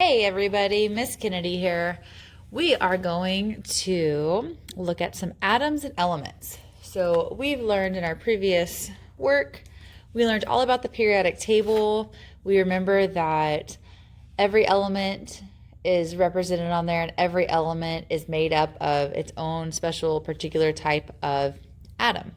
Hey everybody, Miss Kennedy here. We are going to look at some atoms and elements. So we've learned in our previous work, we learned all about the periodic table. We remember that every element is represented on there and every element is made up of its own special particular type of atom.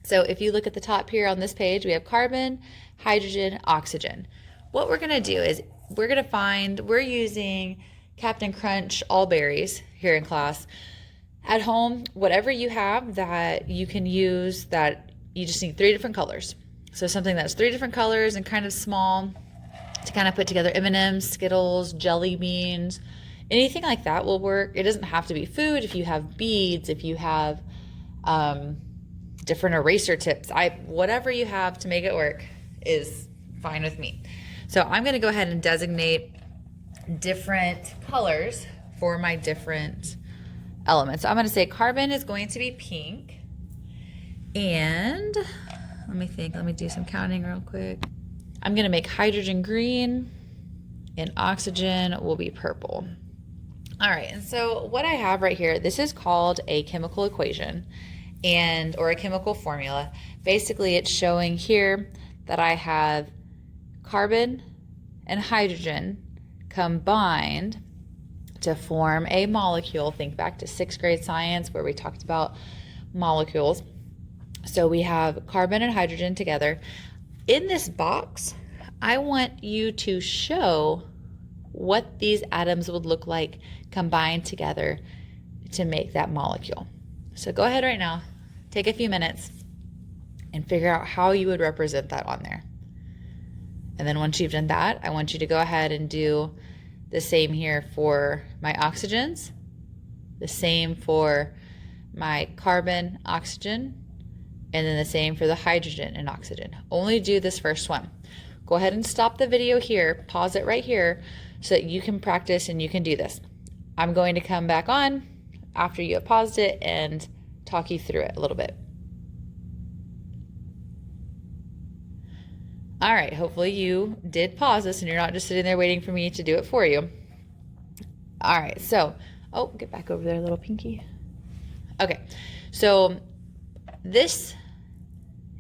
So if you look at the top here on this page, we have carbon, hydrogen, oxygen. What we're going to do is we're using Captain Crunch All Berries here in class. At home, whatever you have that you can use, that you just need 3 different colors. So something that's 3 different colors and kind of small to kind of put together. M&Ms, Skittles, jelly beans, anything like that will work. It doesn't have to be food. If you have beads, if you have different eraser tips, whatever you have to make it work is fine with me. So I'm going to go ahead and designate different colors for my different elements. So I'm going to say carbon is going to be pink, and let me do some counting real quick. I'm going to make hydrogen green, and oxygen will be purple. All right, and so what I have right here, this is called a chemical equation or a chemical formula. Basically, it's showing here that I have carbon and hydrogen combined to form a molecule. Think back to 6th grade science where we talked about molecules. So we have carbon and hydrogen together. In this box, I want you to show what these atoms would look like combined together to make that molecule. So go ahead right now, take a few minutes and figure out how you would represent that on there. And then once you've done that, I want you to go ahead and do the same here for my oxygens, the same for my carbon, oxygen, and then the same for the hydrogen and oxygen. Only do this first one. Go ahead and stop the video here, pause it right here so that you can practice and you can do this. I'm going to come back on after you have paused it and talk you through it a little bit. All right, hopefully you did pause this and you're not just sitting there waiting for me to do it for you. All right, so, get back over there, little pinky. Okay, so this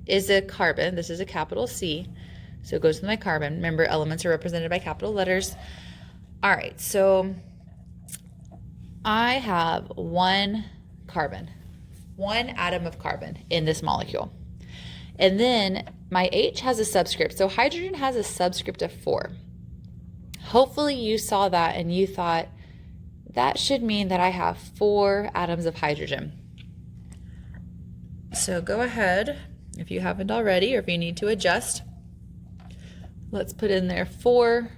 is a carbon. This is a capital C, so it goes with my carbon. Remember, elements are represented by capital letters. All right, so I have one carbon, one atom of carbon in this molecule. And then my H has a subscript. So hydrogen has a subscript of 4. Hopefully you saw that and you thought, that should mean that I have 4 atoms of hydrogen. So go ahead, if you haven't already, or if you need to adjust, let's put in there 4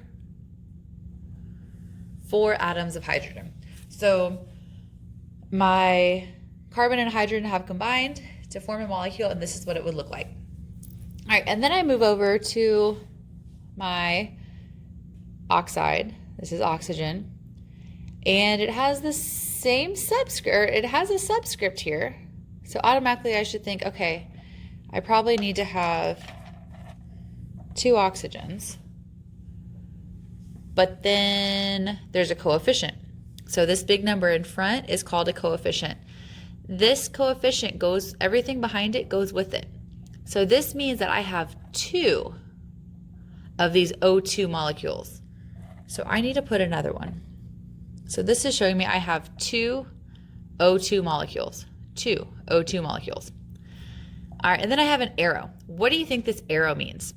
atoms of hydrogen. So my carbon and hydrogen have combined to form a molecule, and this is what it would look like. All right, and then I move over to my oxide. This is oxygen, and it has the same subscript. It has a subscript here, so automatically I should think, okay, I probably need to have 2 oxygens, but then there's a coefficient. So this big number in front is called a coefficient. This coefficient everything behind it goes with it. So this means that I have 2 of these O2 molecules. So I need to put another one. So this is showing me I have 2 O2 molecules. 2 O2 molecules. All right, and then I have an arrow. What do you think this arrow means?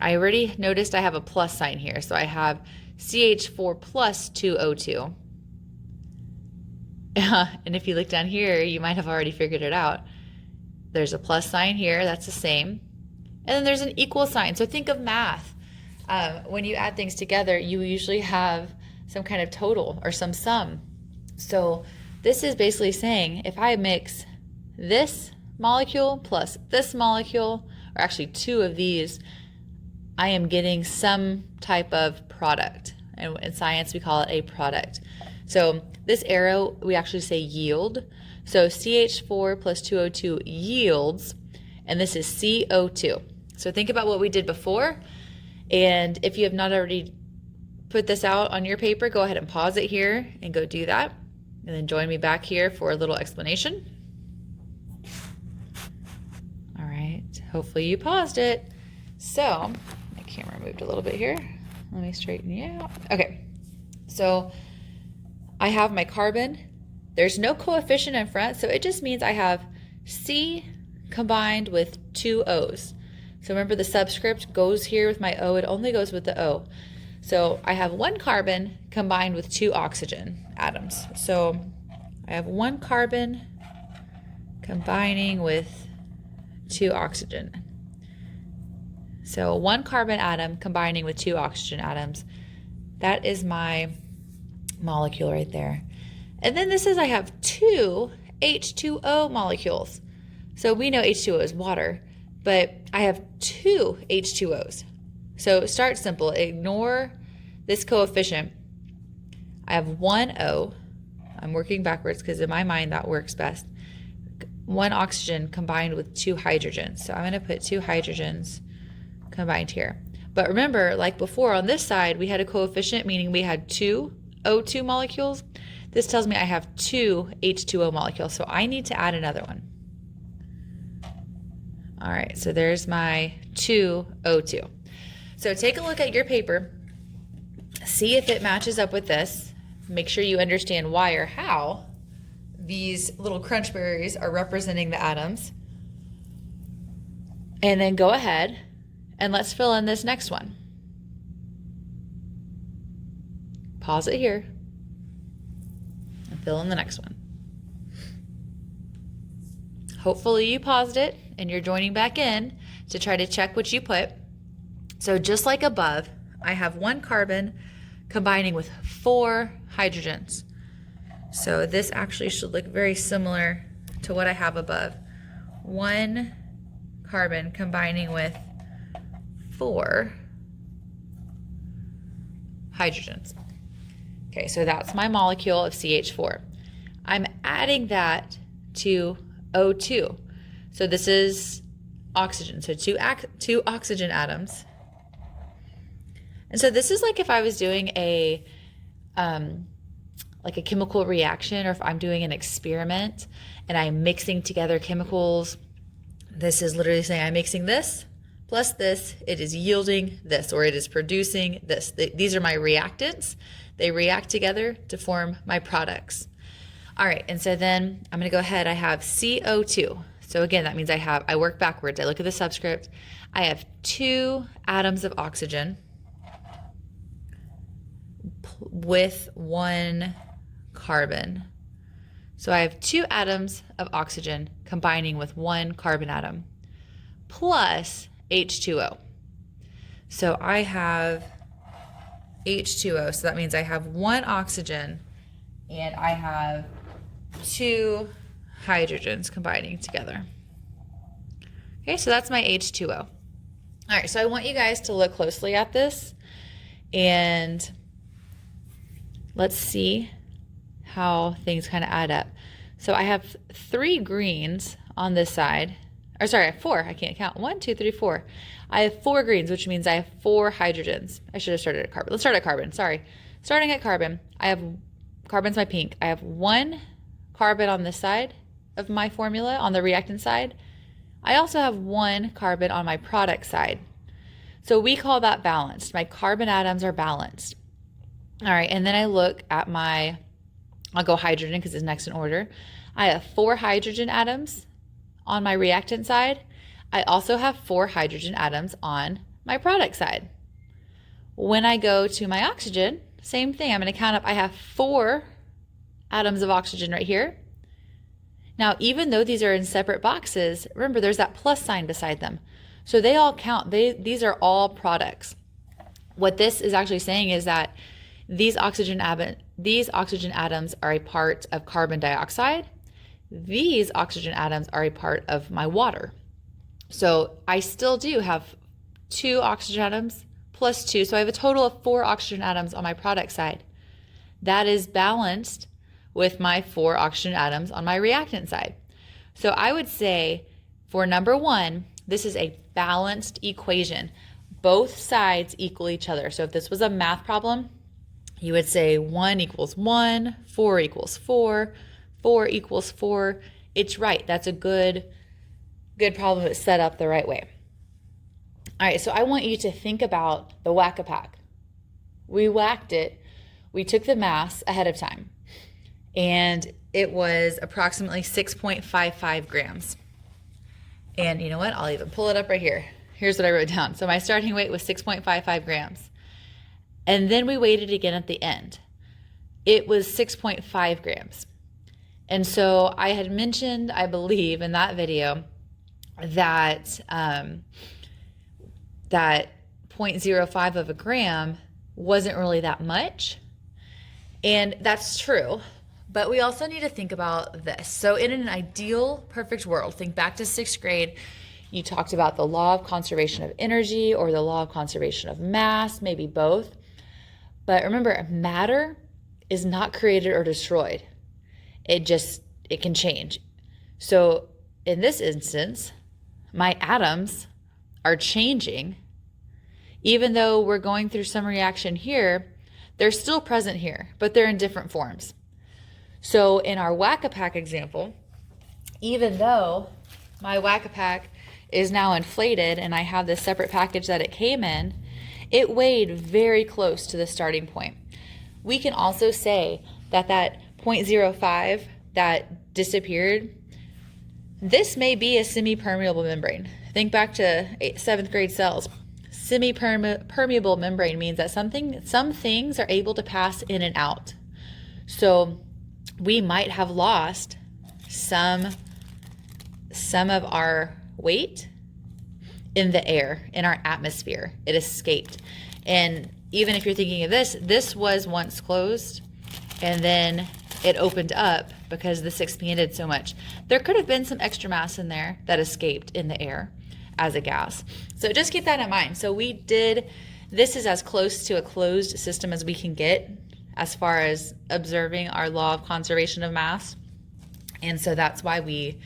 I already noticed I have a plus sign here. So I have CH4 plus 2O2. And if you look down here, you might have already figured it out. There's a plus sign here, that's the same. And then there's an equal sign. So think of math. When you add things together, you usually have some kind of total or some sum. So this is basically saying if I mix this molecule plus this molecule, or actually 2 of these, I am getting some type of product. And in science, we call it a product. So this arrow, we actually say yield. So CH4 plus 2O2 yields, and this is CO2. So think about what we did before, and if you have not already put this out on your paper, go ahead and pause it here and go do that. And then join me back here for a little explanation. All right, hopefully you paused it. So, my camera moved a little bit here. Let me straighten you out. Okay, so I have my carbon. There's no coefficient in front, so it just means I have C combined with two O's. So remember the subscript goes here with my O, it only goes with the O. So I have one carbon combined with two oxygen atoms. So I have one carbon combining with two oxygen. So one carbon atom combining with two oxygen atoms. That is my molecule right there. And then this is, I have two H2O molecules. So we know H2O is water, but I have two H2Os. So start simple, ignore this coefficient. I have one O, I'm working backwards because in my mind that works best. One oxygen combined with two hydrogens. So I'm gonna put two hydrogens combined here. But remember, like before on this side, we had a coefficient, meaning we had two O2 molecules. This tells me I have two H2O molecules, so I need to add another one. All right, so there's my two O2. So take a look at your paper, see if it matches up with this. Make sure you understand why or how these little crunch berries are representing the atoms. And then go ahead and let's fill in this next one. Pause it here and fill in the next one. Hopefully you paused it and you're joining back in to try to check what you put. So just like above, I have one carbon combining with four hydrogens. So this actually should look very similar to what I have above. One carbon combining with four hydrogens. Okay, so that's my molecule of CH4. I'm adding that to O2. So this is oxygen, so two oxygen atoms. And so this is like if I was doing like a chemical reaction, or if I'm doing an experiment and I'm mixing together chemicals. This is literally saying I'm mixing this plus this, it is yielding this, or it is producing this. These are my reactants. They react together to form my products. All right, and so then I'm gonna go ahead, I have CO2. So again, that means I work backwards. I look at the subscript. I have two atoms of oxygen with one carbon. So I have two atoms of oxygen combining with one carbon atom plus H2O. So I have H2O, so that means I have one oxygen and I have two hydrogens combining together. Okay, so that's my H2O. All right, so I want you guys to look closely at this and let's see how things kind of add up. So I have three greens on this side, or sorry, I have four, I can't count. 1, 2, 3, 4. I have four greens, which means I have four hydrogens. I should have started at carbon. Let's start at carbon, sorry. Starting at carbon, I have, carbon's my pink. I have one carbon on this side of my formula, on the reactant side. I also have one carbon on my product side. So we call that balanced. My carbon atoms are balanced. All right, and then I look at my, I'll go hydrogen because it's next in order. I have four hydrogen atoms on my reactant side. I also have four hydrogen atoms on my product side. When I go to my oxygen, same thing. I'm going to count up, I have four atoms of oxygen right here. Now, even though these are in separate boxes, remember there's that plus sign beside them. So they all count. These are all products. What this is actually saying is that these oxygen atoms are a part of carbon dioxide. These oxygen atoms are a part of my water. So I still do have two oxygen atoms plus two. So I have a total of four oxygen atoms on my product side. That is balanced with my four oxygen atoms on my reactant side. So I would say for number one, this is a balanced equation. Both sides equal each other. So if this was a math problem, You would say 1 equals 1, 4 equals 4, 4 equals 4. It's right. That's a good problem. It's set up the right way. All right, so I want you to think about the Whack-A-Pack. We whacked it. We took the mass ahead of time, and it was approximately 6.55 grams. And you know what? I'll even pull it up right here. Here's what I wrote down. So my starting weight was 6.55 grams. And then we weighed it again at the end. It was 6.5 grams. And so I had mentioned, I believe, in that video that that 0.05 of a gram wasn't really that much. And that's true. But we also need to think about this. So in an ideal, perfect world, think back to 6th grade, you talked about the law of conservation of energy or the law of conservation of mass, maybe both. But remember, matter is not created or destroyed. It can change. So in this instance, my atoms are changing. Even though we're going through some reaction here, they're still present here, but they're in different forms. So in our Whack-A-Pack example, even though my Whack-A-Pack is now inflated and I have this separate package that it came in, it weighed very close to the starting point. We can also say that that 0.05 that disappeared, this may be a semi-permeable membrane. Think back to 7th grade cells. Semi-permeable membrane means that some things are able to pass in and out. So we might have lost some of our weight in the air, in our atmosphere. It escaped. And even if you're thinking of this was once closed and then it opened up because this expanded so much. There could have been some extra mass in there that escaped in the air as a gas. So just keep that in mind. So this is as close to a closed system as we can get as far as observing our law of conservation of mass. And so that's why we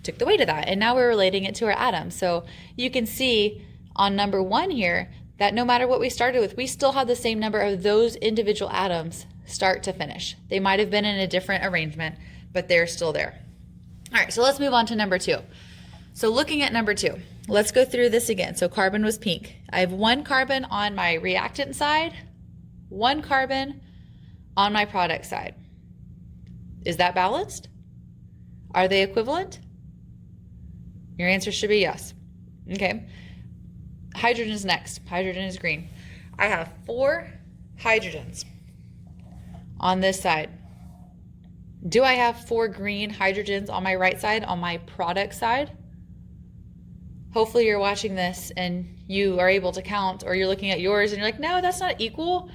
took the weight of that. And now we're relating it to our atoms. So you can see on number 1 here that no matter what we started with, we still have the same number of those individual atoms start to finish. They might have been in a different arrangement, but they're still there. All right, so let's move on to number 2. So looking at number 2, let's go through this again. So carbon was pink. I have 1 carbon on my reactant side, 1 carbon on my product side. Is that balanced? Are they equivalent? Your answer should be yes. Okay. Hydrogen is next. Hydrogen is green. I have 4 hydrogens on this side. Do I have 4 green hydrogens on my right side, on my product side? Hopefully you're watching this and you are able to count, or you're looking at yours and you're like, no, that's not equal.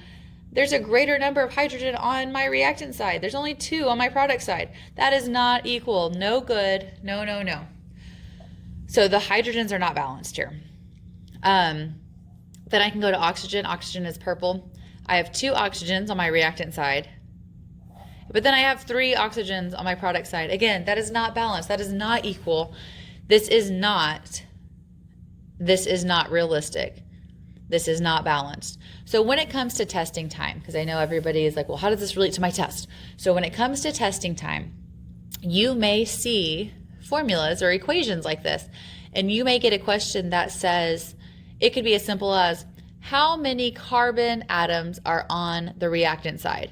There's a greater number of hydrogen on my reactant side. There's only 2 on my product side. That is not equal. No good. No, no, no. So the hydrogens are not balanced here. Then I can go to oxygen. Oxygen is purple. I have 2 oxygens on my reactant side. But then I have 3 oxygens on my product side. Again, that is not balanced. That is not equal. This is not realistic. This is not balanced. So when it comes to testing time, because I know everybody is like, well, how does this relate to my test? So when it comes to testing time, you may see formulas or equations like this, and you may get a question that says, it could be as simple as, how many carbon atoms are on the reactant side?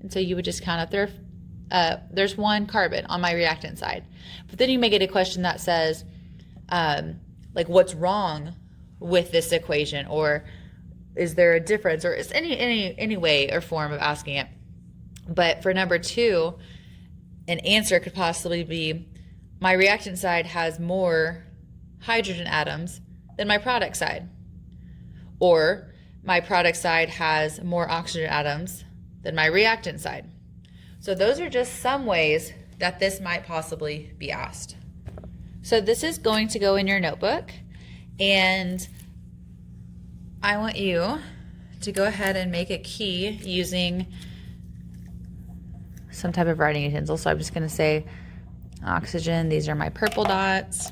And so you would just count up there's 1 carbon on my reactant side. But then you may get a question that says, like, what's wrong with this equation, or is there a difference, or is any way or form of asking it. But for number 2, an answer could possibly be, my reactant side has more hydrogen atoms than my product side, or my product side has more oxygen atoms than my reactant side. So those are just some ways that this might possibly be asked. So this is going to go in your notebook, and I want you to go ahead and make a key using some type of writing utensil. So I'm just going to say oxygen, these are my purple dots.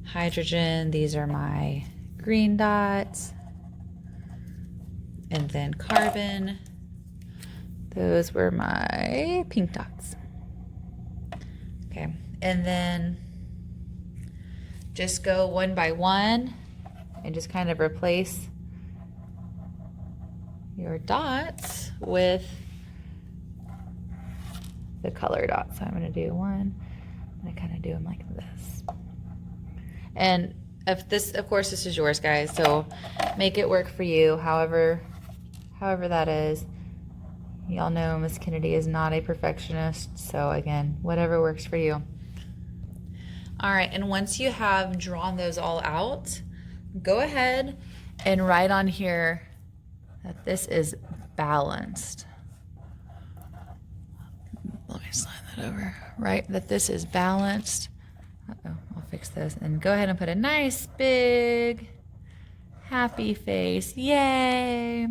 Hydrogen, these are my green dots. And then carbon, Those were my pink dots. Okay, and then just go one by one and just kind of replace your dots with the color dots. So I'm going to do one, and I kind of do them like this. And if this, of course, this is yours, guys. So make it work for you, however that is. Y'all know Miss Kennedy is not a perfectionist. So again, whatever works for you. All right, and once you have drawn those all out, go ahead and write on here that this is balanced. Let me slide that over. Right, that this is balanced. Uh-oh, I'll fix this. And go ahead and put a nice big happy face. Yay!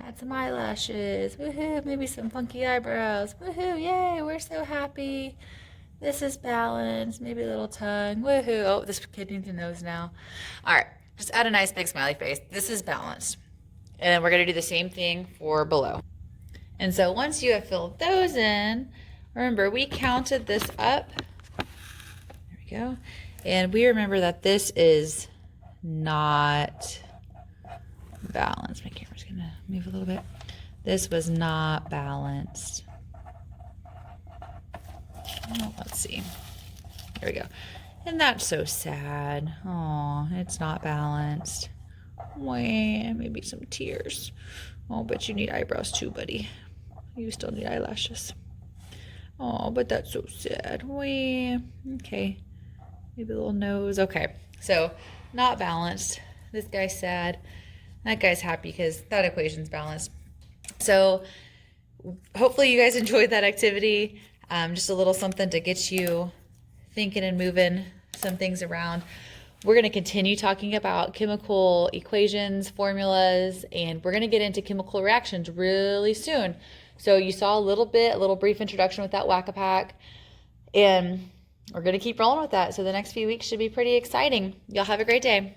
Add some eyelashes. Woohoo! Maybe some funky eyebrows. Woohoo! Yay! We're so happy. This is balanced. Maybe a little tongue. Woohoo! Oh, this kid needs a nose now. All right, just add a nice big smiley face. This is balanced. And we're going to do the same thing for below. And so once you have filled those in, remember we counted this up. There we go. And we remember that this is not balanced. My camera's going to move a little bit. This was not balanced. Oh, let's see. There we go. And that's so sad. Oh, it's not balanced. Wah, maybe some tears. Oh, but you need eyebrows too, buddy. You still need eyelashes. Oh, but that's so sad. Wah. Okay. Maybe a little nose. Okay. So, not balanced. This guy's sad. That guy's happy because that equation's balanced. So, hopefully you guys enjoyed that activity. Just a little something to get you thinking and moving some things around. We're going to continue talking about chemical equations, formulas, and we're going to get into chemical reactions really soon. So you saw a little brief introduction with that Whack-A-Pack, and we're going to keep rolling with that. So the next few weeks should be pretty exciting. Y'all have a great day.